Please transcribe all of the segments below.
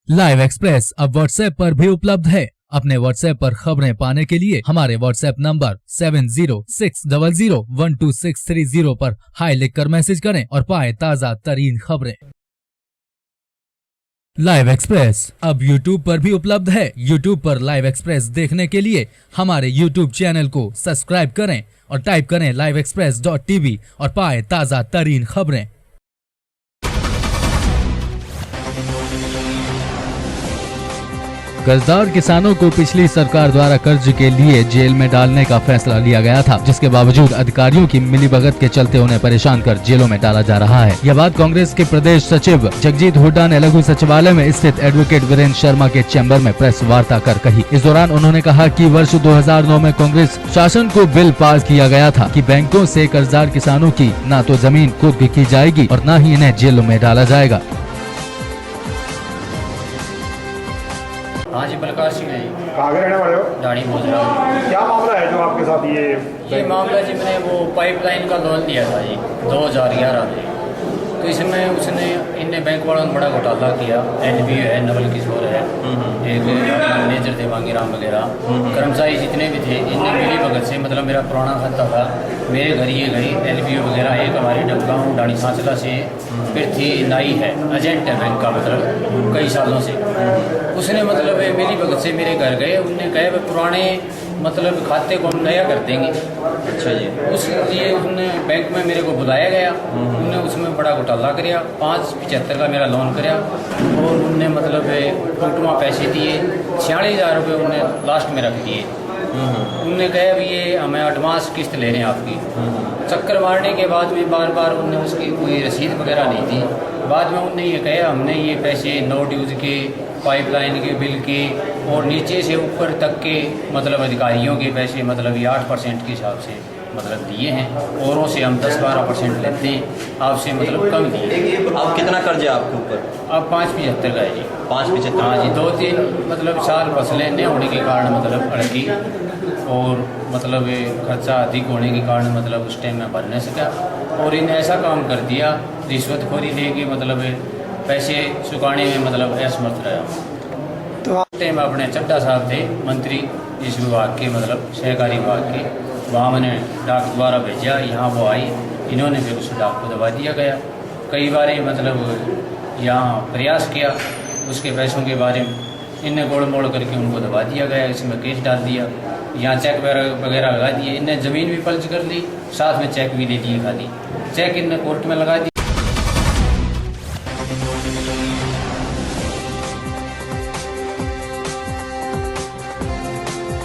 Live express अब WhatsApp पर भी उपलब्ध है। अपने व्हाट्सएप पर खबरें पाने के लिए हमारे व्हाट्सएप नंबर 7060012630 पर हाई लिखकर मैसेज करें और पाएं ताज़ा तरीन खबरें। लाइव एक्सप्रेस अब यूट्यूब पर भी उपलब्ध है। यूट्यूब पर लाइव एक्सप्रेस देखने के लिए हमारे यूट्यूब चैनल को सब्सक्राइब करें और टाइप करें liveexpress.tv और पाएं ताज़ा तरीन खबरें। कर्जदार किसानों को पिछली सरकार द्वारा कर्ज के लिए जेल में डालने का फैसला लिया गया था, जिसके बावजूद अधिकारियों की मिलीभगत के चलते उन्हें परेशान कर जेलों में डाला जा रहा है। यह बात कांग्रेस के प्रदेश सचिव जगजीत हुड्डा ने लघु सचिवालय में स्थित एडवोकेट वीरेंद्र शर्मा के चैम्बर में प्रेस वार्ता कर कही। इस दौरान उन्होंने कहा कि वर्ष 2009 में कांग्रेस शासन को बिल पास किया गया था कि बैंकों से कर्जदार किसानों की न तो जमीन कुर्क की जाएगी और न ही इन्हें जेलों में डाला जाएगा। हाँ जी, बलकार सिंह है जी। कहाँ के रहने वाले हो? दाढ़ी बोझ रहा हूँ। क्या मामला है जो आपके साथ ये मामला जी, मैंने वो पाइपलाइन का लोन लिया था जी 2011 में, तो इसमें उसने इनने बैंक वालों ने बड़ा घोटाला किया। NBU है, नवल किशोर है, एक मैनेजर थे मांगीराम वगैरह, कर्मचारी जितने भी थे, इनने मिली भगत से मतलब मेरा पुराना खाता था, मेरे घर ये गई NBU वगैरह, एक हमारे डबगांव डाणी सांचला से, फिर थी नाई है, एजेंट है बैंक का मतलब कई सालों से। उसने मतलब मेरी भगत से मेरे घर गए, उनने कहा भाई पुराने मतलब खाते को हम नया कर देंगे। अच्छा जी। उसलिए उसने बैंक में मेरे को बुलाया गया, उनने उसमें बड़ा घोटाला कराया, 575 का मेरा लोन कराया और उनने मतलब टोटमा पैसे दिए, 46,000 रुपये उनने लास्ट में रख दिए। उनने कहा भी ये हमें एडवांस किस्त ले रहे हैं आपकी। चक्कर मारने के बाद में बार बार उनने उसकी कोई रसीद वगैरह नहीं दी। बाद में उनने ये कहा हमने ये पैसे नो ड्यूज के, पाइपलाइन के बिल के और नीचे से ऊपर तक के मतलब अधिकारियों के पैसे मतलब ये 8% के हिसाब से मतलब दिए हैं, औरों से हम 10-12% लेते हैं, आपसे मतलब कम दिए। अब कितना कर्ज है आपके ऊपर? अब 575 का है जी। 575? हाँ जी, 2-3 मतलब साल फसलें न होने के कारण मतलब अड़की और मतलब खर्चा अधिक होने के कारण मतलब उस टाइम में भर नहीं सका और इन्हें ऐसा काम कर दिया रिश्वतखोरी लेके मतलब पैसे चुकाने में मतलब असमर्थ रहा। तो टाइम अपने चड्डा साहब थे मंत्री इस विभाग के मतलब सहकारी विभाग के, वहाँ मैंने डाक द्वारा भेजा, यहाँ वो आई, इन्होंने फिर उस डाक को दबा दिया गया। कई बार मतलब यहाँ प्रयास किया, उसके पैसों के बारे में इनने गोड़ मोड़ करके उनको दबा दिया गया, इसमें केस डाल दिया, यहाँ चेक वगैरह लगा दिए। इनने ज़मीन भी पल्ज कर ली, साथ में चेक भी दे दिए, खाली चेक इनने कोर्ट में लगा दिया।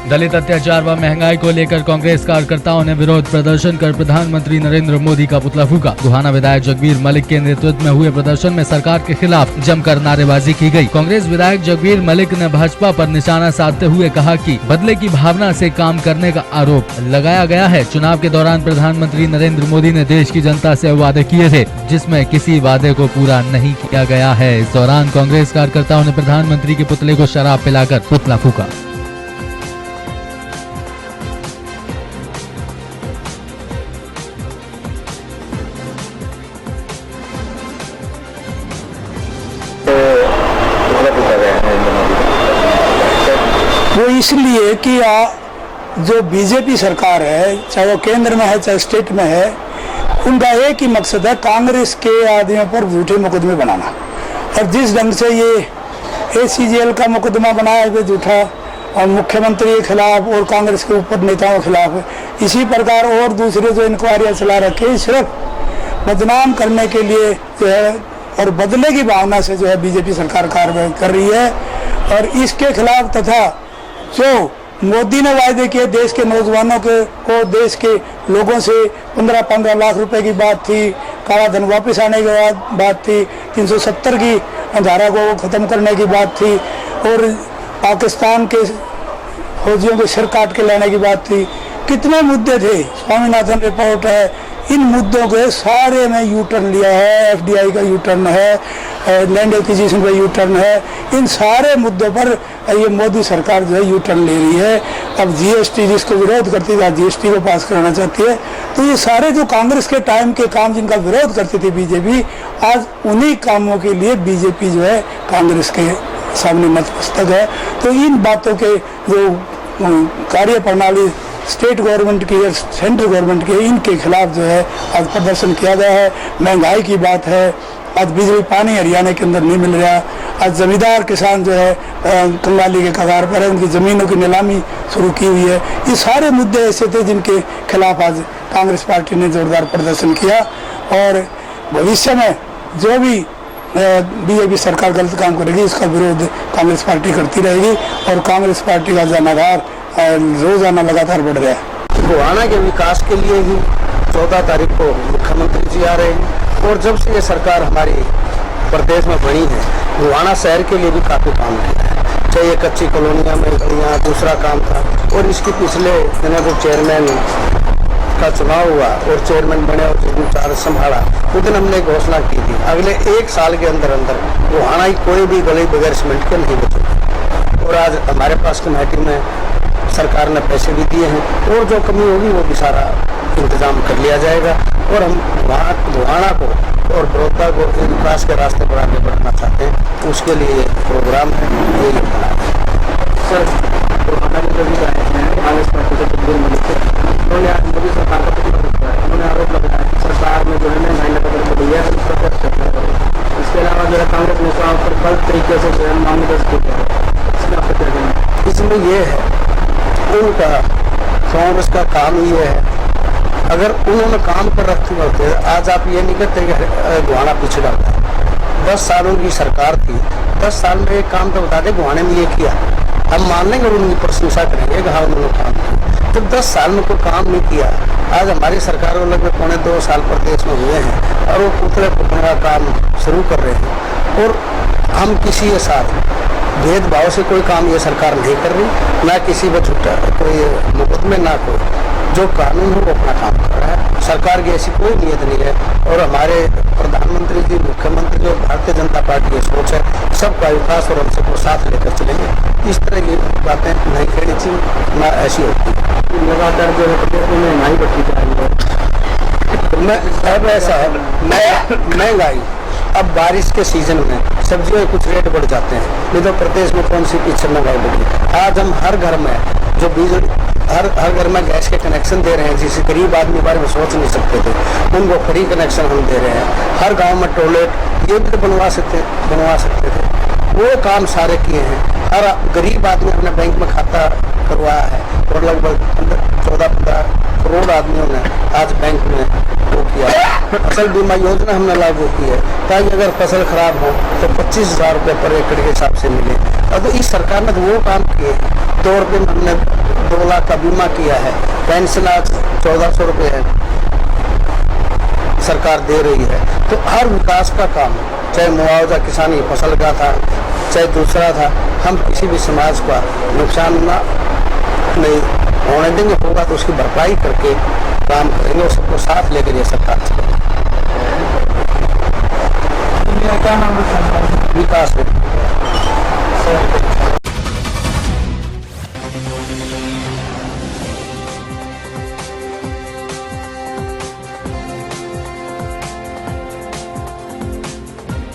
दलित अत्याचार व महंगाई को लेकर कांग्रेस कार्यकर्ताओं ने विरोध प्रदर्शन कर प्रधानमंत्री नरेंद्र मोदी का पुतला फूंका। गोहाना विधायक जगबीर मलिक के नेतृत्व में हुए प्रदर्शन में सरकार के खिलाफ जमकर नारेबाजी की गई। कांग्रेस विधायक जगबीर मलिक ने भाजपा पर निशाना साधते हुए कहा कि बदले की भावना से काम करने का आरोप लगाया गया है। चुनाव के दौरान प्रधानमंत्री नरेंद्र मोदी ने देश की जनता से वादे किए थे, जिसमें किसी वादे को पूरा नहीं किया गया है। इस दौरान कांग्रेस कार्यकर्ताओं ने प्रधानमंत्री के पुतले को शराब पिलाकर पुतला फूंका। वो इसलिए कि जो बीजेपी सरकार है, चाहे वो केंद्र में है चाहे स्टेट में है, उनका एक ही मकसद है कांग्रेस के आदमियों पर झूठे मुकदमे बनाना। और जिस ढंग से ये ACGL का मुकदमा बनाया है झूठा और मुख्यमंत्री के खिलाफ और कांग्रेस के ऊपर नेताओं के खिलाफ, इसी प्रकार और दूसरे जो इंक्वायरियाँ चला रखे सिर्फ बदनाम करने के लिए जो है और बदले की भावना से जो है बीजेपी सरकार कार्रवाई कर रही है। और इसके खिलाफ तथा जो मोदी ने वायदे किए देश के नौजवानों को देश के लोगों से 15-15 लाख रुपए की बात थी, काला धन वापस आने की बात थी, 370 की धारा को ख़त्म करने की बात थी और पाकिस्तान के फौजियों के सिर काट के लाने की बात थी। कितने मुद्दे थे, स्वामीनाथन रिपोर्ट है, इन मुद्दों के सारे में यू टर्न लिया है। FDI का यू टर्न है, लैंड एक्विजिशन का यू टर्न है, इन सारे मुद्दों पर ये मोदी सरकार जो है यू टर्न ले रही है। अब GST जिसको विरोध करती थी, GST को पास कराना चाहती है। तो ये सारे जो कांग्रेस के टाइम के काम जिनका विरोध करती थी बीजेपी, आज उन्हीं कामों के लिए बीजेपी जो है कांग्रेस के सामने नतमस्तक है। तो इन बातों के जो कार्य प्रणाली स्टेट गवर्नमेंट की या सेंट्रल गवर्नमेंट की, इनके खिलाफ जो है आज प्रदर्शन किया गया है। महंगाई की बात है, आज बिजली पानी हरियाणा के अंदर नहीं मिल रहा, आज जमींदार किसान जो है कंगाली के कगार पर है, उनकी ज़मीनों की नीलामी शुरू की हुई है। ये सारे मुद्दे ऐसे थे जिनके खिलाफ आज कांग्रेस पार्टी ने जोरदार प्रदर्शन किया और भविष्य में जो भी बीजेपी सरकार गलत काम करेगी इसका विरोध कांग्रेस पार्टी करती रहेगी और कांग्रेस पार्टी का जनाधार रोजाना लगातार बढ़ रहा है। गोहाना के विकास के लिए ही 14 तारीख को मुख्यमंत्री जी आ रहे हैं और जब से ये सरकार हमारी प्रदेश में बनी है, गोहाना शहर के लिए भी काफ़ी काम किया है। चाहे ये कच्ची कॉलोनियाँ में यहाँ दूसरा काम था और इसके पिछले दिनों जो चेयरमैन का चुनाव हुआ और चेयरमैन बने और जिस दिन चार्ज संभाला उस दिन हमने घोषणा की थी अगले 1 साल के अंदर अंदर गोहाना की कोई भी गली बगैर सीमेंट के नहीं बचेगी। और आज हमारे पास कमेटी में सरकार ने पैसे भी दिए हैं और जो कमी होगी वो भी सारा इंतजाम कर लिया जाएगा और हम गोहाना को और बड़ौदा को विकास के रास्ते पर आगे बढ़ना चाहते हैं। उसके लिए प्रोग्राम है ये बना सर। गोहाना के जो भी आए हैं कांग्रेस पार्टी के तब्दील मलिक थे, उन्होंने आज मोदी सरकार का प्रतिरोध किया है। उन्होंने आरोप लगाया कि सरकार में जो है महंगाई लगाकर बढ़ी है, उसका क्या चर्चा करें। इसके अलावा जो है कांग्रेस नेताओं पर गलत तरीके से जो है मामले दर्ज किए गए हैं, इसमें आपका क्या कहना है? इसमें ये है उनका कांग्रेस का काम ये है, अगर उन्होंने काम कर रखे होते आज आप ये नहीं कहते कि गोहाना पिछड़ा हुआ है। 10 सालों की सरकार थी, 10 साल में एक काम तो बता दे गोहाने में ये किया, हम मान लेंगे और उनकी प्रशंसा करेंगे कि हाँ उन्होंने काम किया। तो 10 साल में कोई काम नहीं किया। आज हमारी सरकार वाले में 1.25 साल प्रदेश में हुए हैं और वो पुतले फूकने का काम शुरू कर रहे हैं और हम किसी के साथ भेदभाव से कोई काम ये सरकार नहीं कर रही, ना किसी पर छुट्टा कोई मुकदमे, ना कोई जो कानून है वो अपना काम कर रहा है। सरकार की ऐसी कोई नीयत नहीं है और हमारे प्रधानमंत्री जी, मुख्यमंत्री जो भारतीय जनता पार्टी की सोच है सबका विकास और हम सबको साथ लेकर चलेंगे। इस तरह की बातें नहीं कहनी चाहिए, ना ऐसी होती लगातार जो है प्रदेश में महंगाई बढ़ती जा रही है। अब ऐसा है महंगाई, अब बारिश के सीजन में सब्जियों के कुछ रेट बढ़ जाते हैं, नहीं तो प्रदेश में कौन सी पीछे महंगाई बढ़ी। आज हम हर घर में जो बिजली हर घर में गैस के कनेक्शन दे रहे हैं, जिसे गरीब आदमी बारे में सोच नहीं सकते थे, उनको फ्री कनेक्शन हम दे रहे हैं। हर गांव में टॉयलेट ये भी बनवा सकते थे, वो काम सारे किए हैं। हर गरीब आदमी अपने बैंक में खाता करवाया है और लगभग 14-15 करोड़ आदमियों ने आज बैंक में वो किया है। फसल बीमा योजना हमने लागू की है ताकि अगर फसल खराब हो तो 25,000 रुपये पर एकड़ के हिसाब से मिले। और तो इस सरकार ने तो वो काम किए। 2 रुपये में हमने 2 लाख का बीमा किया है, पेंशन आज 1400 रुपये है सरकार दे रही है। तो हर विकास का काम, चाहे मुआवजा किसानी फसल का था चाहे दूसरा था, हम किसी भी समाज का नुकसान नहीं होने देंगे। होगा तो उसकी भरपाई करके काम करेंगे और सबको साथ लेकर ये सरकार चलेगी। क्या नाम है? विकास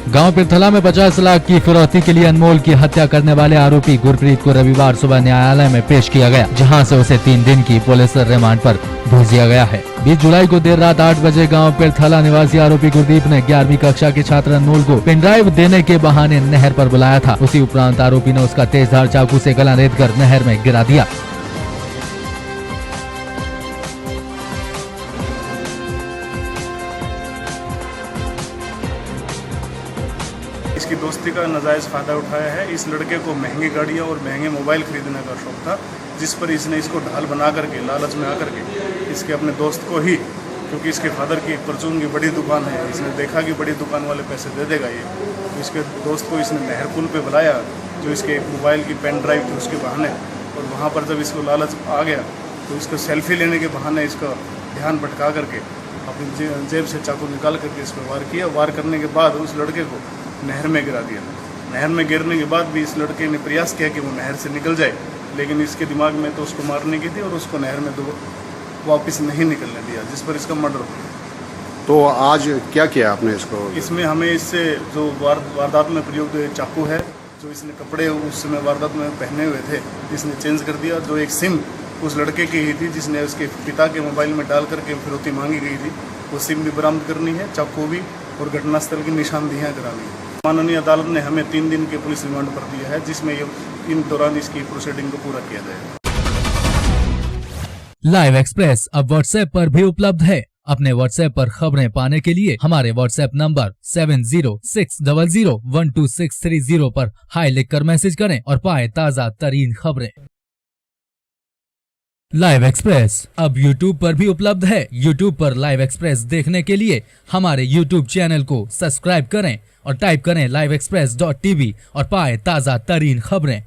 गांव पिरथला में 50 लाख की फिरौती के लिए अनमोल की हत्या करने वाले आरोपी गुरप्रीत को रविवार सुबह न्यायालय में पेश किया गया, जहां से उसे 3 दिन की पुलिस रिमांड पर भेज दिया गया है। 20 जुलाई को देर रात 8 बजे गांव पिरथला निवासी आरोपी गुरदीप ने 11वीं कक्षा के छात्र अनमोल को पेन ड्राइव देने के बहाने नहर पर बुलाया था। उसी उपरांत आरोपी ने उसका तेजधार चाकू से गला रेतकर नहर में गिरा दिया। इसकी दोस्ती का नाजायज़ फ़ायदा उठाया है। इस लड़के को महंगी गाड़ियाँ और महंगे मोबाइल खरीदने का शौक था, जिस पर इसने इसको ढाल बना करके लालच में आकर के इसके अपने दोस्त को ही, क्योंकि इसके फादर की परचून की बड़ी दुकान है, इसने देखा कि बड़ी दुकान वाले पैसे दे देगा ये, तो इसके दोस्त को इसने नहर पुल पे बुलाया, जो इसके मोबाइल की पेन ड्राइव थी उसके बहाने, और वहाँ पर जब इसको लालच आ गया तो इसको सेल्फी लेने के बहाने इसका ध्यान भटका करके अपनी जेब से चाकू निकाल करके इस पर वार किया। वार करने के बाद उस लड़के को नहर में गिरा दिया। नहर में गिरने के बाद भी इस लड़के ने प्रयास किया कि वो नहर से निकल जाए, लेकिन इसके दिमाग में तो उसको मारने की थी और उसको नहर में वापस नहीं निकलने दिया, जिस पर इसका मर्डर हो। तो आज क्या किया आपने इसको? इसमें हमें इससे जो वारदात में प्रयुक्त चाकू है, जो जो इसने कपड़े उस समय वारदात में पहने हुए थे इसने चेंज कर दिया। जो एक सिम उस लड़के की ही थी जिसने उसके पिता के मोबाइल में डाल करके फिरौती मांगी गई थी, वो सिम भी बरामद करनी है, चाकू भी, और घटनास्थल की निशानदेहियाँ करानी है। माननीय अदालत ने हमें 3 दिन के पुलिस रिमांड पर दिया है, जिसमें ये इन दौरान इसकी प्रोसीडिंग को पूरा किया जाएगा। लाइव एक्सप्रेस अब व्हाट्सएप पर भी उपलब्ध है। अपने व्हाट्सएप पर खबरें पाने के लिए हमारे व्हाट्सएप नंबर 7060012630 पर हाई लिखकर मैसेज करें और पाएं ताज़ा तरीन खबरें। लाइव एक्सप्रेस अब यूट्यूब पर भी उपलब्ध है। यूट्यूब पर लाइव एक्सप्रेस देखने के लिए हमारे यूट्यूब चैनल को सब्सक्राइब करें और टाइप करें liveexpress.tv और पाएं ताज़ा तरीन खबरें।